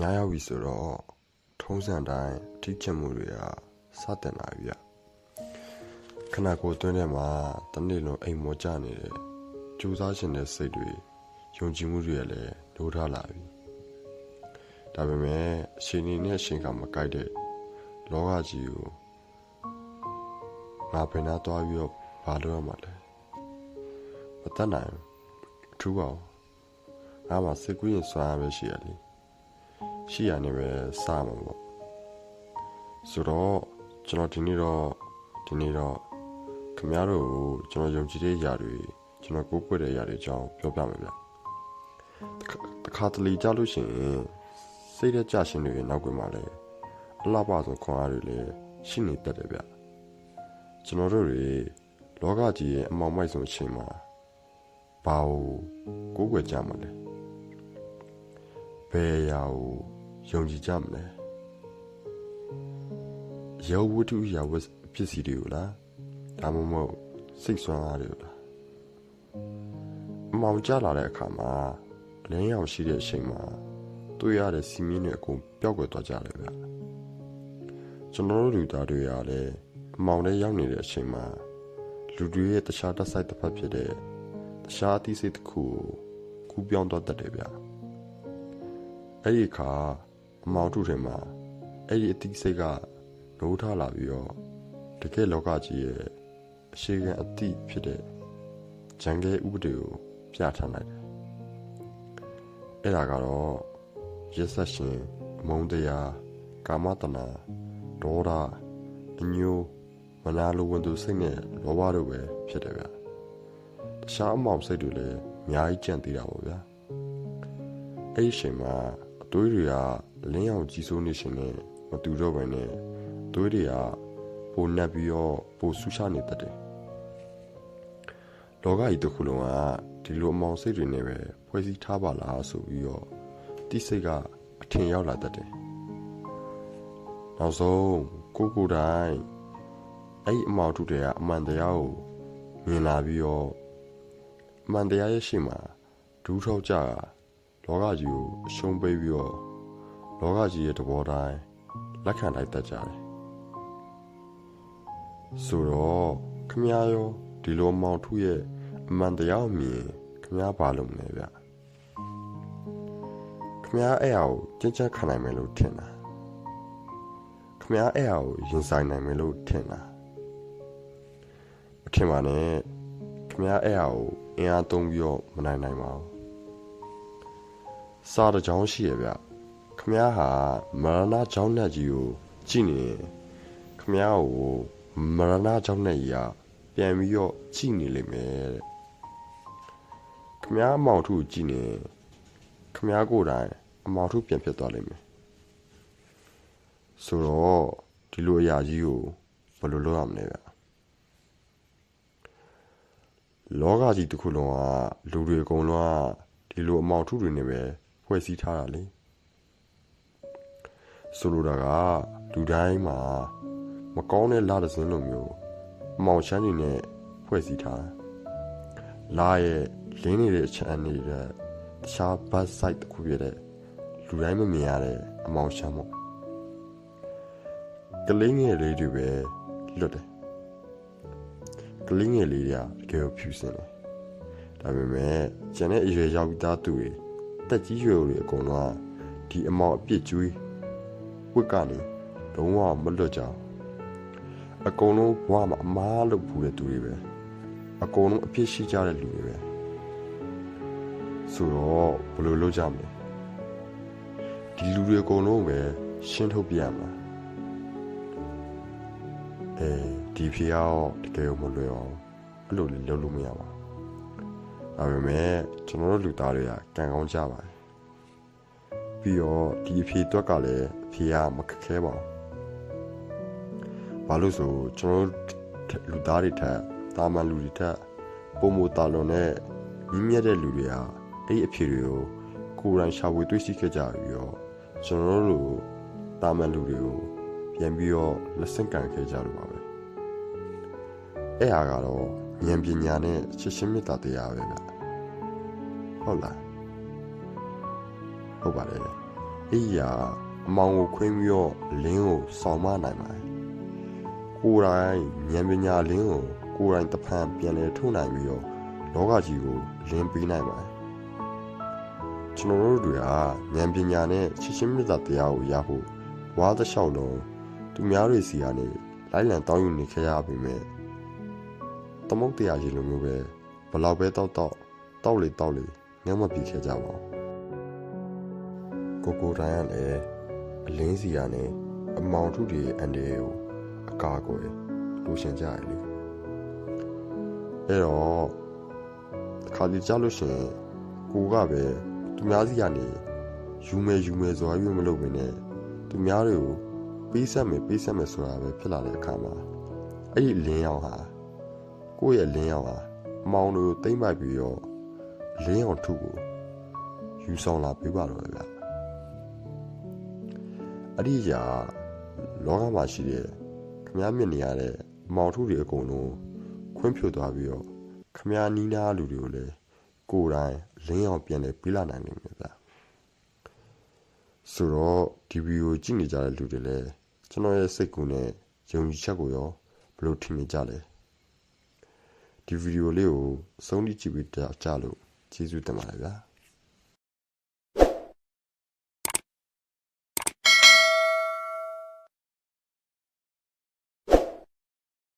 ညာရောက်ပြီဆိုတော့ထုံးစံတိုင်းအထီးချက်မှုတွေကစတင်လာပြီခဏကိုတွင်းထဲမှာတနေ့လုံးအိမ်မောကျနေတဲ့ကြိုးစားရှင်တဲ့စိတ်တွေယုံကြည်မှုတွေလည်းလိုထားလာပြီဒါပေမဲ့အချိန်နဲ့အချိန်ကမကိုက်တဲ့လောကကြီးကိုငါဘယ်နာသွားပြီးတော့ဘာလုပ်ရမှာလဲမတတ်နိုင်ထူအောင်ငါမှစိတ်ကူးရင်စွမ်းရပဲရှိရလေရှိရနေပဲစားမှာပေါ့ဆိုတော့ကျွန်တော်ဒီနေ့တော့ခင်ဗျားတို့ကိုကျွန်တော်ယုံကြည်တဲ့ຢာတွေကျွန်တော်ကိုးကွယ်တဲ့ຢာတွေအကြောင်းပြောပြမယ်ဗျတခါတလေကြားလို့ရှိရင်စိတ်ရကြရှင်တွေနောက်ကွယ်မှာလည်းအလှပဆုံးခွန်အားတွေလည်းရှိနေတတ်တယ်ဗျကျွန်တော်တို့တွေလောကကြီးရဲ့အမောင်မိုက်ဆုံးအချိန်မှာဘာကိုးကွယ်ကြမှာလဲဘယ်အရာကိုယုံကြည်ကြမလဲရုပ်ဝတ္ထုရာဝတ္ထုပစ္စည်းတွေကိုလားဒါမှမဟုတ်စိတ်ဆွမ်းအားတွေကိုလားအမောင်ကျလာတဲ့အခါမှာလင်းရောင်ရှိတဲ့အချိန်မှာတွေ့ရတဲ့စီမင်းတွေအကုန်ပျောက်ကွယ်သွားကြတယ်ဗျကျွန်တော်တို့လူသားတွေကလည်းအမောင်ထဲရောက်နေတဲ့အချိန်မှာလူတွေရဲ့တခြားတစ်ဆိုင်တစ်ဖက်ဖြစ်တဲ့တခြားအသိစိတ်တစ်ခုကိုကူးပြောင်းသွားတတ်တယ်ဗျအဲ့ဒီအခါအမောင်ထုထဲမှာအဲ့ဒီအသိစိတ်ကနိုးထလာပြီးတော့တကယ်လောကကြီးရဲ့အရှိခံအသိဖြစ်တဲ့ဂျန်ကဲဥပဒေကိုပြဋ္ဌာန်းလိုက်တယ်အဲ့ဒါကတော့ရက်ဆက်ရှင်အမုန်းတရားကာမတဏဒေါသအညိုးမနာလိုဝန်သူစိတ်နဲ့လောဘတို့ပဲဖြစ်တယ်ဗျတခြားအမောင်စိတ်တွေလည်းအများကြီးကြံ့သေးတာပေါ့ဗျာအဲ့ဒီအချိန်မှာအသွေးတွေကလင်းအောင်ကြီးစိုးနေရှင်နဲ့မတူတော့ဘဲနဲ့သွေးတွေကပိုနှက်ပြီးတော့ပိုဆူချနေတတ်တယ်လောကကြီးတစ်ခုလုံးကဒီလိုအမောင်စိတ်တွေနဲ့ပဲဖွဲ့စည်းထားပါလားဆိုပြီးတော့တိစိတ်ကအထင်ရောက်လာတတ်တယ်နောက်ဆုံးကိုတိုင်းအဲ့အမောင်ထုတွေကအမှန်တရားကိုမြင်လာပြီးတော့အမှန်တရားရဲ့ရှေ့မှာဒူးထောက်ကြတာလောကကြီးကိုအရှုံးပေးပြီးတော့လောကကြီးရဲ့သဘောတိုင်းလက်ခံလိုက်တတ်ကြတယ်ဆိုတော့ခမည်းရောဒီလိုမောင်ထုရဲ့အမှန်တရားကိုမြင်ခမည်းဘာလုပ်မလဲဗျခမည်းအဲ့ဟာကိုကြင်ကြက်ခံနိုင်မယ်လို့ထင်တာခမည်းအဲ့ဟာကိုရင်ဆိုင်နိုင်မယ်လို့ထင်တာမထင်ပါနဲ့ခမည်းအဲ့ဟာကိုအင်အားသုံးပြီးတော့မနိုင်ပါဘူးစားတဲ့ကြောင်းရှိရဗျခမည်းဟာမရဏကြောင်းနဲ့ကြီးကိုကြည့်နေခမည်းကိုမရဏကြောင့်နဲ့ကြီးကပြန်ပြီးတော့ကြည်နေလိမ့်မယ်တဲ့ခမည်းအမောင်ထုကြည်နေခမည်းကိုယ်တိုင်အမောင်ထုပြန်ဖြစ်သွားလိမ့်မယ်ဆိုတော့ဒီလိုအရာကြီးကိုဘယ်လိုလုပ်ရမလဲဗျလောကကြီးတစ်ခုလုံးကလူတွေအကုန်လုံးကဒီလိုအမောင်ထုတွေနဲ့ပဲဖွဲ့စည်းထားတာလေဆိုလိုတာကလူတိုင်းမှာမကောင်းတဲ့လာတဲ့စင်းလိုမျိုးအမောင်ချမ်းတွေနဲ့ဖွဲ့စည်းထားလာရဲ့လင်းနေတဲ့အချမ်းနေတဲ့တခြားဘတ်ဆိုင်တစ်ခုပြတဲ့လူတိုင်းမမြင်ရတဲ့အမောင်ချမ်းမို့ကလေးငယ်လေးတွေပဲလွတ်တယ်ကလေးငယ်လေးတွေကတကယ်ဖြူစင်တယ်ဒါပေမဲ့ကျန်တဲ့အရွယ်ရောက်သားသူတွေတက်ကြီးရွယ်တွေအကုန်လုံးဒီအမောင်အပြစ်ကျွေးဝတ်ကနေလုံးဝမလွတ်ကြအကုန်လုံးဘဝမှာအမားလုပ်ဖူးတဲ့သူတွေပဲအကုန်လုံးအပြစ်ရှိကြတဲ့လူတွေပဲဆိုတော့ဘယ်လိုလုပ်ကြမလဲဒီလူတွေအကုန်လုံးပဲရှင်းထုတ်ပြရမှာဒီဖေရောတကယ်မလွယ်အောင်အဲ့လိုလေးလုပ်လို့မရပါဘူးဒါပေမဲ့ကျွန်တော်တို့လူသားတွေကကံကောင်းကြပါတယ်ပြီးတော့ဒီအဖေတွက်ကလည်းအဖေကမခက်ခဲပါဘူးဘာလို့ဆိုကျွန်တော်လူသားတွေထက်တာမန်လူတွေထက်ပုံမတာလွန်နဲ့မြင့်မြတ်တဲ့လူတွေဟာအဲ့အဖြေတွေကိုကိုယ်တိုင်ရှာဖွေတွေ့ရှိခဲ့ကြပြီးတော့ကျွန်တော်တို့တာမန်လူတွေကိုပြန်ပြီးတော့လက်ဆင့်ကန်ခဲ့ကြလို့ပါပဲအဲ့ဟာကတော့ဉာဏ်ပညာနဲ့ချစ်ချင်းမေတ္တာတရားပဲဗျဟုတ်လားဟုတ်ပါတယ် အေးရာအမောင်ကိုခွင်းပြီးတော့လင်းကိုဆောင်မနိုင်ပါတယ်ကိုယ်တိုင်ဉာဏ်ပညာလင်းကိုကိုယ်တိုင်တဖန်ပြန်လဲထုတ်နိုင်ပြီးတော့လောကကြီးကိုလင်းပေးနိုင်ပါတယ်ကျွန်တော်တို့တွေကဉာဏ်ပညာနဲ့ချစ်ချင်းမေတ္တာတရားကိုရဖို့ဝါးတစ်လျှောက်လုံးသူများတွေစီကနေလိုက်လံတောင်းယူနေခဲ့ရပြီမဲ့သမုတ်တရားကြီးလိုမျိုးပဲဘလောက်ပဲတောက်လေငဲမပြေခဲ့ကြပါဘူးကိုတိုင်းကလည်းအလင်းစီကနေအမောင်ထုတွေအန်တယ်ကိုအကာအကွယ်လိုချင်ကြရလေအဲ့တော့ခါဒီကြလို့ရှိရင်ကိုကပဲသူများစီကနေယူမယ်ဆိုရွေးမလုပ်ဘဲနဲ့သူများတွေကိုပေးဆက်မယ်ဆိုတာပဲဖြစ်လာတဲ့အခါမှာအဲ့ဒီလင်းရောင်ဟာကိုယ့်ရဲ့လင်းရောင်ဟာအမောင်တို့တိမ့်ပိုက်ပြီးတော့လင်းရောင်ထုကိုယူဆောင်လာပေးပါတော့ဗျအဲ့ဒီရာလောကမှာရှိတဲ့ခမားမြင်နေရတဲ့အမောင်ထုတွေအကုန်လုံးခွင့်ပြုသွားပြီးတော့ခမားနီးနားလူတွေကိုလည်းကိုယ်တိုင်လင်းရောင်ပြန်လဲပေးလာနိုင်လိမ့်မယ်ဗျဆိုတော့ဒီဗီဒီယိုကြည့်နေကြတဲ့လူတွေလည်းကျွန်တော်ရဲ့စိတ်ကူးနဲ့ယုံကြည်ချက်ကိုရောဘယ်လိုထင်နေကြလဲဒီဗီဒီယိုလေးကိုအဆုံးထိကြည့်ပြီးကြလို့ကျေးဇူးတင်ပါတယ်ဗျာ